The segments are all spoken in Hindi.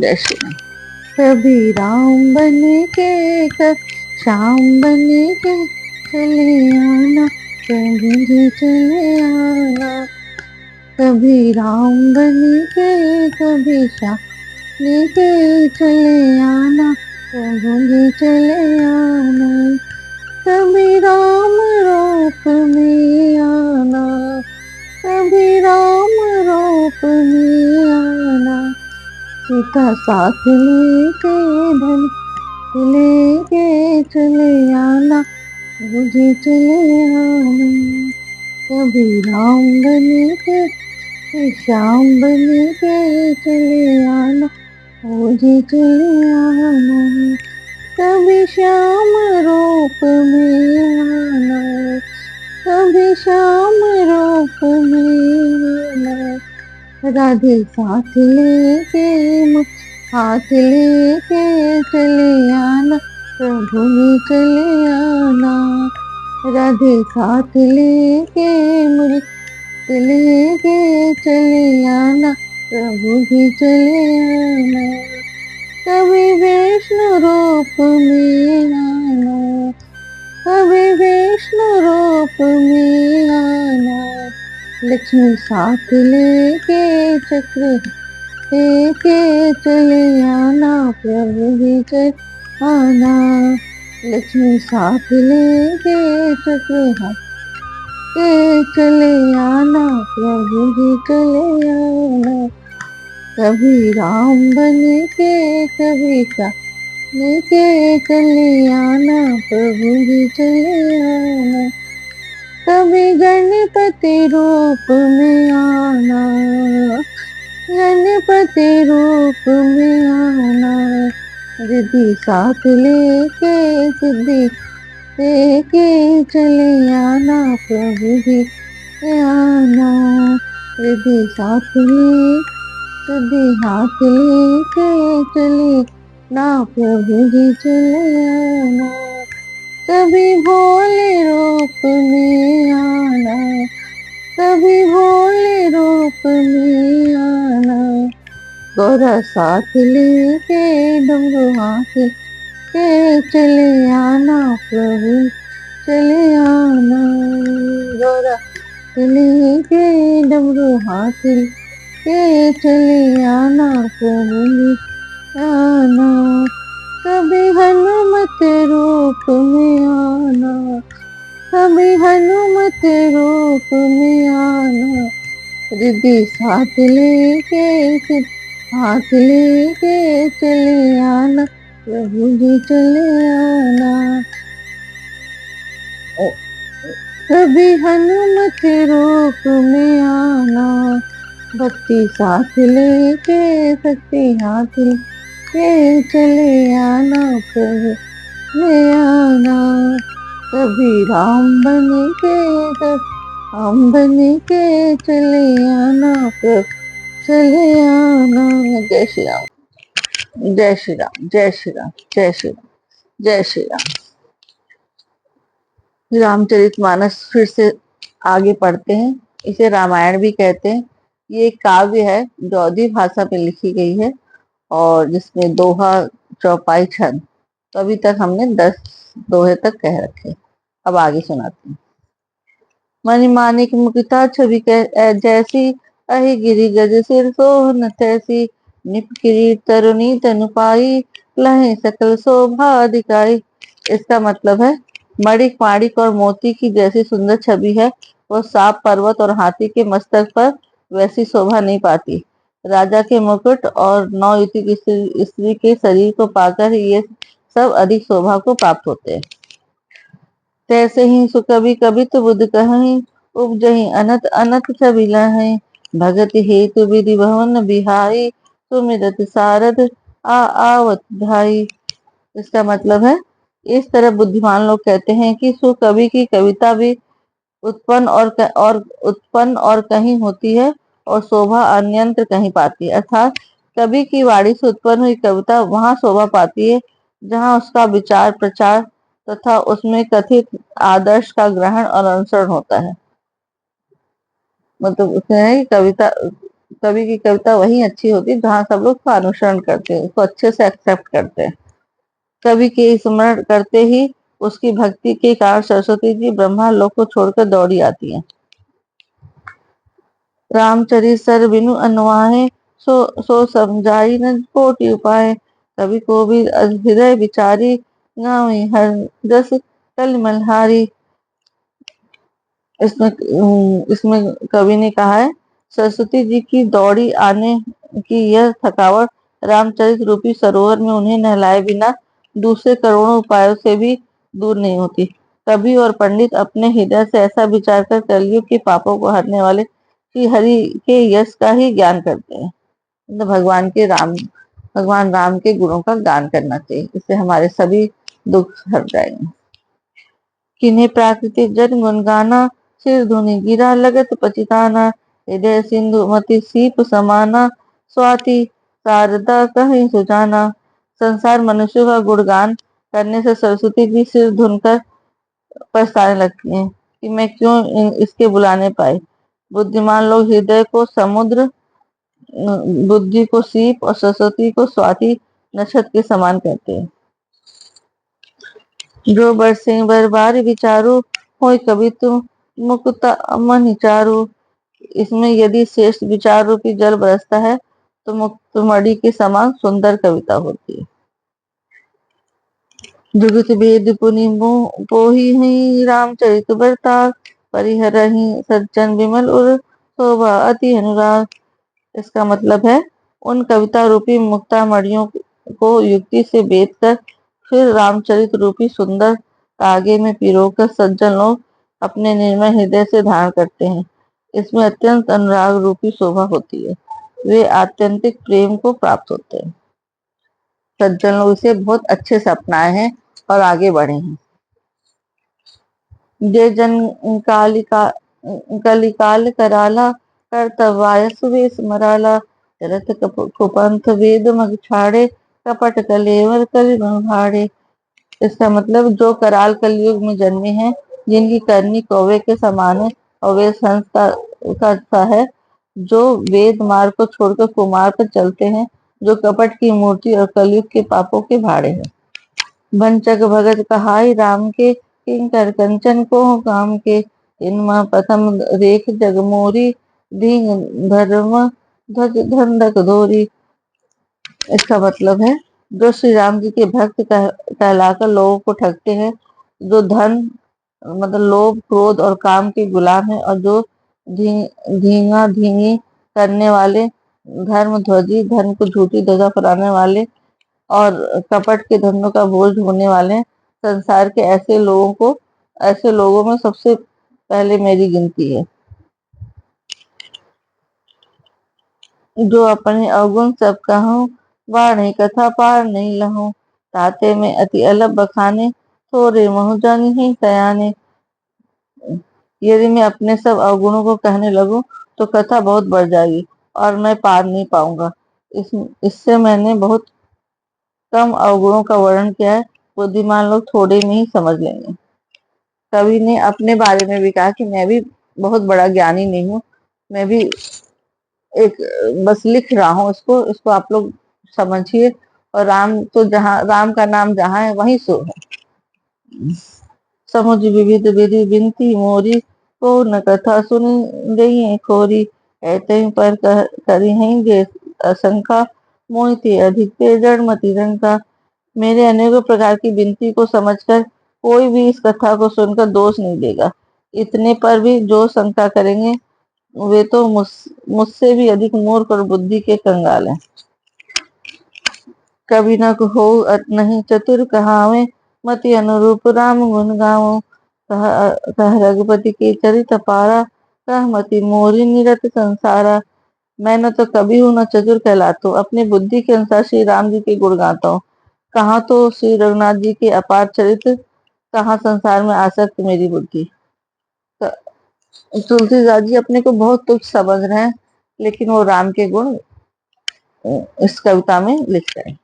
जय श्री राम। कभी राम बने के कभी श्याम बने के चले आना प्रभु जी चले आना। कभी राम बने के कभी श्याम बने के चले आना प्रभु जी चले आना। कभी राम रूप में आना कभी राम रूप में आना। सीता साथ लेके धन लेके चले आना मुझे चले आना। कभी राम बने के श्याम बने के चले आना मुझे चले आना। कभी श्याम रूप में आना कभी श्याम रूप में आना। राधे साथ लेके हाथ लेके चले आना प्रभु जी चले आना। राधे साथ लेके मुझे लेके चले आना प्रभु जी चले आना। कभी विष्णु रूप में आना कभी विष्णु रूप में आना। लक्ष्मी साथ लेके चक्र लेके चले आना प्रभु जी चले आना। लक्ष्मी साथ लेके चक्र हाथ के चले आना प्रभु जी चले आना। कभी राम बने के कभी श्याम लेके चले आना प्रभु जी चले आना। कभी गणपति रूप में आना गणपति रूप में आना। रिद्धि साथ लेके सिद्धि लेके चले आना प्रभु जी आना। रिद्धि साथ ले सिद्धि हाथ लेके चले ना प्रभु जी चले आना। कभी भोले रूप में आना कभी भोले रूप में आना। गौरा साथ लेके डमरू हाथ के चले आना प्रभु चले आना। गौरा लेके डमरू हाथ के चले आना प्रभु आना। कभी हनुमत रूप में आना कभी हनुमत रूप में आना। रिद्धि साथ लेके हाथ लेके चले आना प्रभु जी चले आना। कभी हनुमत रूप में आना। भक्ति साथ लेके शक्ति हाथ के चले आना प्रभु ले आना। कभी राम बने के कभी राम बने के चले आना प्रभु चले आना। जय श्री राम जय श्री राम जय श्री राम जय श्री राम जय श्री राम। रामचरितमानस फिर से आगे पढ़ते हैं। इसे रामायण भी कहते हैं। ये एक काव्य है जो अवधी भाषा में लिखी गई है और जिसमें दोहा चौपाई छंद। तो अभी तक हमने 10 दोहे तक कह रखे। अब आगे सुनाते हैं। मणि मानिक मुकुता छवि जैसी अहि गिरि गज सिर सोहन तैसी। निप किरीट तरुणी तनु पाई लहे सकल शोभा दिखाई। इसका मतलब है मणिक माणिक और मोती की जैसी सुंदर छवि है वो सांप पर्वत और हाथी के मस्तक पर वैसी शोभा नहीं पाती। राजा के मुकुट और नवयुवती स्त्री के शरीर को पाकर ही ये सब अधिक शोभा को प्राप्त होते हैं। तैसे ही सु कभी कभी तो बुद्ध कहीं उपजही अनत अनत छवि लहै। भगत हेतु विधि भवन बिहाई सुमिरत सारद आवत धाई। इसका मतलब है इस तरह बुद्धिमान लोग कहते हैं कि सुकवि की कविता भी उत्पन्न और कहीं होती है और शोभा अन्यंत्र कहीं पाती है। अर्थात कवि की वाणी से उत्पन्न हुई कविता वहां शोभा पाती है जहां उसका विचार प्रचार तथा उसमें कथित आदर्श का ग्रहण और अनुसरण होता है। मतलब उसमें है कि कविता कवि की कविता वही अच्छी होती है जहाँ सब लोग उसका अनुसरण करते हैं, उसको अच्छे से एक्सेप्ट करते हैं। कवि के स्मरण करते ही उसकी भक्ति के कारण सरस्वती जी ब्रह्मा लोक को छोड़कर दौड़ी आती हैं। रामचरित सर बिनु अनुआहे, सो समझाई न कोटि उपाय। कवि को भी हृदय विचारी, गाँव हर जस कल मल्हारी। इसमें कवि ने कहा है, सरस्वती जी की दौड़ी आने की यह थकावट रामचरित रूपी सरोवर में उन्हें नहलाए बिना दूसरे करोड़ों उपायों से भी दूर नहीं होती। कवि और पंडित अपने हृदय से ऐसा विचार कर कलयुग के पापों को हरने वाले श्री हरि के यश का ही ज्ञान करते हैं। तो भगवान राम के गुणों का गान करना चाहिए, इससे हमारे सभी दुख हट जाएंगे। किन्हें प्राकृतिक जन गुण गाना, सिर धुनि गिरा लगत पचिताना। हृदय सिंधु मति सीप समाना, स्वाति शारदा कहीं सुजाना। संसार मनुष्यों का गुणगान करने से सरस्वती जी सिर धुन कर पछताने लगती हैं कि मैं क्यों इसके बुलाने पाई। बुद्धिमान लोग हृदय को समुद्र, बुद्धि को सीप और सरस्वती को स्वाति नक्षत्र के समान कहते हैं। जो बरसे बरबार विचारो, होय कवि तुम मुकुता मन चारो। इसमें यदि श्रेष्ठ विचार रूपी जल बरसता है तो मुक्त मणि के समान सुंदर कविता होती है। जुगत वेद पुनि पोही हुई, रामचरित बरतार। परिहरहि सज्जन विमल उर, शोभा अति अनुराग। इसका मतलब है, उन कविता रूपी मुक्ता मणियों को युक्ति से बेच कर फिर रामचरित रूपी सुंदर तागे में पिरोकर सज्जन लोग अपने निर्मल हृदय से धारण करते हैं। इसमें अत्यंत अनुराग रूपी शोभा होती है, वे आत्यंतिक प्रेम को प्राप्त होते हैं। सज्जन लोग इसे बहुत अच्छे से अपनाए हैं और आगे बढ़े हैं। जय जन कालिका कलिकाल कराला, कर्तव्य सुवेश मराला। चरत कुपंथ वेद मग छाड़े, कपट कलेवर कलि भाड़े। इसका मतलब, जो कराल कलयुग में जन्मे हैं, जिनकी करनी कौवे के समान है और वे का सा है, जो वेद मार्ग को छोड़कर कुमार पर चलते हैं, जो कपट की मूर्ति और कलयुग के पापों के भाड़े हैं। वंचक भगत कहाई राम के, किंकर कंचन को काम के। इनमें प्रथम रेख जगमोरी, दीन धर्म ध्वज धंधक धोरी। इसका मतलब है, जो श्री राम जी के भक्त कहलाकर लोगों को ठगते हैं, जो धन मतलब लोभ क्रोध और काम के गुलाम है, और जो धींगा धींगी करने वाले, धर्म ध्वजी धर्म को झूठी ध्वजा फहराने वाले और कपट के धंधों का बोझ ढोने वाले हैं। संसार के ऐसे लोगों में सबसे पहले मेरी गिनती है। जो अपने अवगुण सब कहूँ, वाणी कथा पार नहीं लहूं। ताते में अति अलग बखाने, थोड़े महु जानी ही सयाने। यदि मैं अपने सब अवगुणों को कहने लगूं तो कथा बहुत बढ़ जाएगी और मैं पार नहीं पाऊंगा। इससे मैंने बहुत कम अवगुणों का वर्णन किया है, बुद्धिमान लोग थोड़े में ही समझ लेंगे। कवि ने अपने बारे में भी कहा कि मैं भी बहुत बड़ा ज्ञानी नहीं हूँ, मैं भी एक बस लिख रहा हूँ, इसको आप लोग समझिए। और राम का नाम जहाँ है वहीं सो है। समुझ विविध विधि बिनती मोरी, को न कथा सुन गई खोरी। कहते हैं पर करी हैं जे असंख्या, मोहिते अधिक ते जड़मति रंका। मेरे अनेकों प्रकार की विनती को समझकर कोई भी इस कथा को सुनकर दोष नहीं देगा। इतने पर भी जो शंका करेंगे वे तो मुझसे भी अधिक मूर्ख और बुद्धि के कंगाल हैं। कभी न हो नहीं चतुर कहावे, मति अनुरूप राम गुण गावो। कह रघुपति के चरित पारा, कह मति मोरी निरत संसारा। मैं न तो कभी हूँ न चतुर कहलाता हूँ, अपनी बुद्धि के अनुसार श्री राम जी के गुण गाता हूँ। कहाँ तो श्री रघुनाथ जी के अपार चरित्र, कहाँ संसार में आसक्त मेरी बुद्धि। तुलसीदास जी अपने को बहुत तुच्छ समझ रहे हैं, लेकिन वो राम के गुण इस कविता में लिख रहे हैं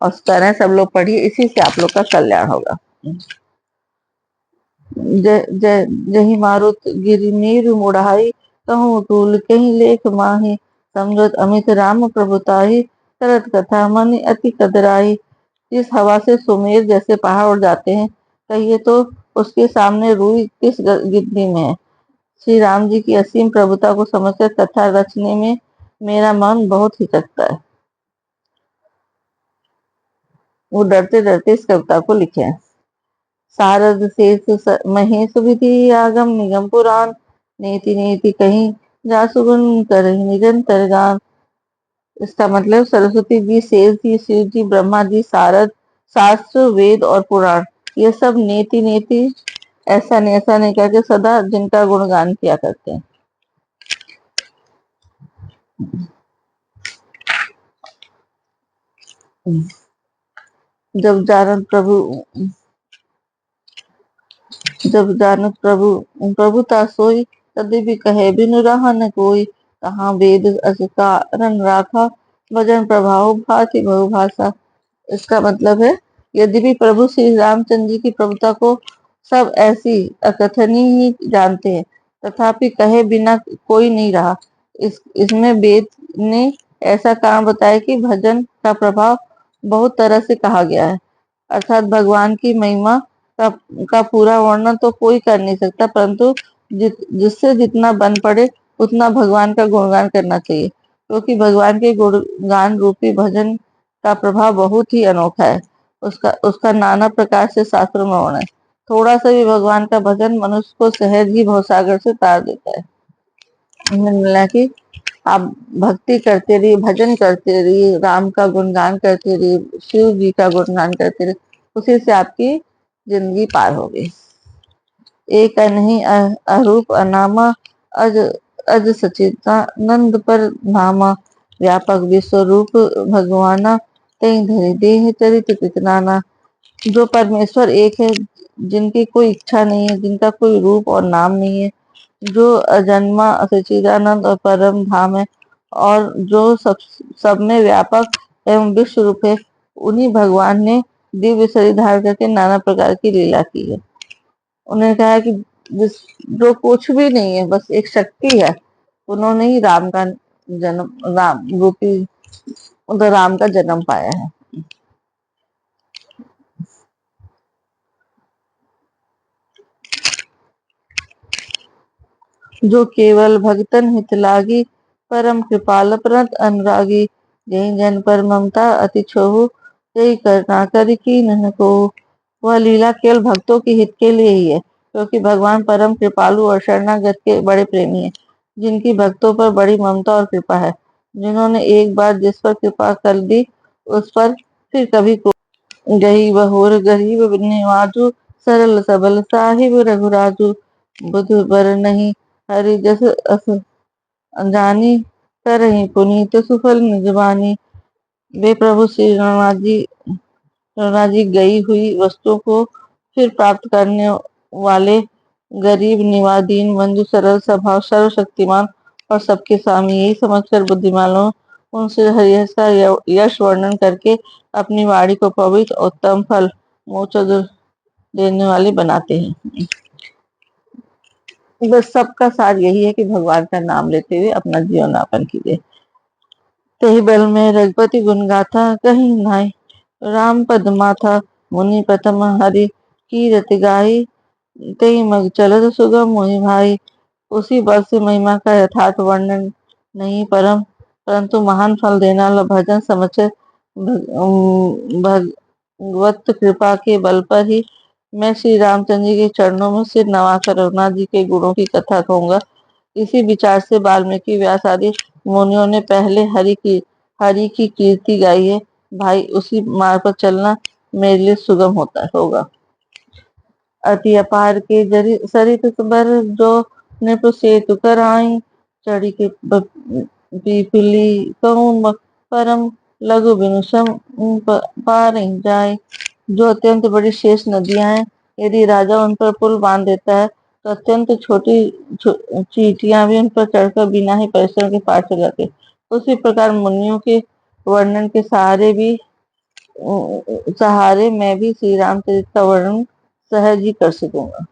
और कह रहे हैं सब लोग पढ़िए, इसी से आप लोग का कल्याण होगा। जय जय जय मारुत गिरि नीर मुढ़ाई, कहूँ तूल कहीं लेख माही। समझत अमित राम प्रभुताई, करत कथा मनि अति कदराई। जिस हवा से सुमेर जैसे पहाड़ उड़ जाते हैं, कहिए तो उसके सामने रूई किस गिद्दी में है। श्री राम जी की असीम प्रभुता को समझकर कथा रचने में मेरा मन बहुत हिचकता है। वो डरते डरते इस कविता को लिखे हैं। सारद शेष महेश विधि आगम निगम पुराण, नीति नीति कहीं जासुगुन करहि निरंतर गान। इसका मतलब सरस्वती जी, शेष जी, शिव जी, ब्रह्मा जी, सारद, शास्त्र, वेद और पुराण, ये सब नेति नेति ऐसा नहीं करके सदा जिनका गुणगान किया करते हैं। जब जानत प्रभु जब जानत प्रभु प्रभुता सोई, तद्यपि कहे बिनु रहा न कोई। कहाँ वेद अस कारण राखा, भजन प्रभाव भांति बहुभाषा। इसका मतलब है, यद्यपि प्रभु श्री रामचंद्र जी की प्रभुता को सब ऐसी अकथनीय ही जानते हैं, तथापि कहे बिना कोई नहीं रहा। इसमें वेद ने ऐसा कारण बताया कि भजन का प्रभाव बहुत तरह से कहा गया है। अर्थात भगवान की महिमा का, का पूरा वर्णन तो कोई कर नहीं सकता, परंतु जिससे जितना बन पड़े उतना भगवान का गुणगान करना चाहिए, क्योंकि भगवान के गुणगान रूपी भजन का प्रभाव बहुत ही अनोखा है। उसका उसका नाना प्रकार से शास्त्रों में वर्णन है। थोड़ा सा भी भगवान का भजन मनुष्य को सहज ही भवसागर से तार देता है। मिला कि आप भक्ति करते रहिए, भजन करते रहिए, राम का गुणगान करते रहिए, शिव जी का गुणगान करते रहिए, उसी से आपकी जिंदगी पार होगी। एक नहीं अरूप अनामा, अज अज सचिदानंद पर नामा। व्यापक विश्व रूप भगवाना, कहीं धरि देह चरित पितनाना। जो परमेश्वर एक है, जिनकी कोई इच्छा नहीं है, जिनका कोई रूप और नाम नहीं है, जो अजन्मा सच्चिदानंद और परम धाम है, और जो सब में व्यापक एवं विश्व रूप है, उन्हीं भगवान ने दिव्य शरीर धारण करके नाना प्रकार की लीला की है। उन्होंने कहा कि जिस जो कुछ भी नहीं है, बस एक शक्ति है, उन्होंने ही राम का जन्म, राम रूपी उधर राम का जन्म पाया है। जो केवल भगतन हित लागी, परम कृपाल प्रत अनुरागी। जय जन पर ममता अति छोहु, जय करुणा कर कीन्ह को। वह लीला केवल भक्तों के हित के लिए ही है, क्योंकि भगवान परम कृपालु और शरणागत के बड़े प्रेमी है, जिनकी भक्तों पर बड़ी ममता और कृपा है। जिन्होंने एक बार जिस पर कृपा कर दी, उस पर फिर कभी गही बहोर गरीब निवाजु, सरल सबल साहिब रघुराजु। बुध बर नहीं हरि जस अस जानी, करहि पुनीत सुफल निजबानी। वे प्रभु श्री रघुनाथ जी गई हुई वस्तुओं को फिर प्राप्त करने वाले, गरीब निवाज, दीन बंधु, सरल स्वभाव, सर्वशक्तिमान और सबके स्वामी, यही समझकर बुद्धिमान लोग उनसे हरियश का यश वर्णन करके अपनी वाणी को पवित्र और उत्तम फल मोक्ष देने वाले बनाते हैं। बस सबका सार यही है कि भगवान का नाम लेते हुए अपना जीवन यापन कीजिए। कही बल में रघुपति गुण गाथा, कहीं नाई राम पद माथा। मुनि प्रथम हरि कीरति गाई, कहीं मग चलत सुगम मोहि भाई। उसी बल से महिमा का यथार्थ वर्णन नहीं, परंतु महान फल देना वाला भजन समझकर भगवत कृपा के बल पर ही मैं श्री रामचंद्र जी के चरणों में सिर नवाकर रघुनाथ जी के गुणों की कथा कहूंगा। इसी विचार से वाल्मीकि, व्यास आदि मुनियों ने पहले हरि की कीर्ति गाई है। भाई, उसी मार्ग पर चलना मेरे लिए सुगम होगा। अति अपार के जरि सरित बर, जो नृप सेतु कराई। चढ़ी के पीपली कहूँ परम, लघु बिनु सम पार जाए। जो अत्यंत बड़ी शेष नदियां हैं, यदि राजा उन पर पुल बांध देता है, तो अत्यंत छोटी चींटियां भी उन पर चढ़कर बिना ही परिश्रम के पार चल जाते। उसी प्रकार मुनियों के वर्णन के सहारे मैं भी श्री रामचरित का वर्णन सहज ही कर सकूंगा।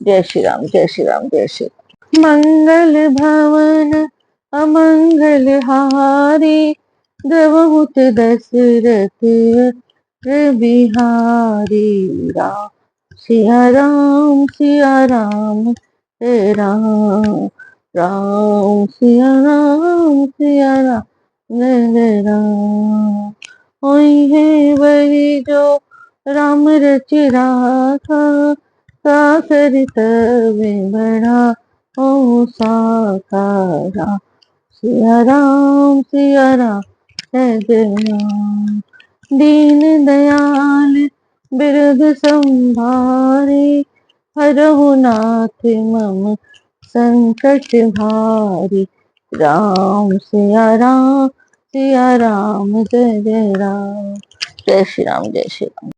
जय श्री राम, जय श्री राम, जय श्री राम। मंगल भवन अमंगल हारी द्रवहुत दशरथ बिहारी राम सिया राम जय राम राम सिया राम जय जय राम। होई है वही जो राम रच राखा कासरित में बड़ा ओ साकारा सिया राम जय जय राम। दीन दयाल बिरद संभारे हरहु नाथ मम संकट भारी राम सिया राम जय जय राम। जय श्री राम जय श्री राम।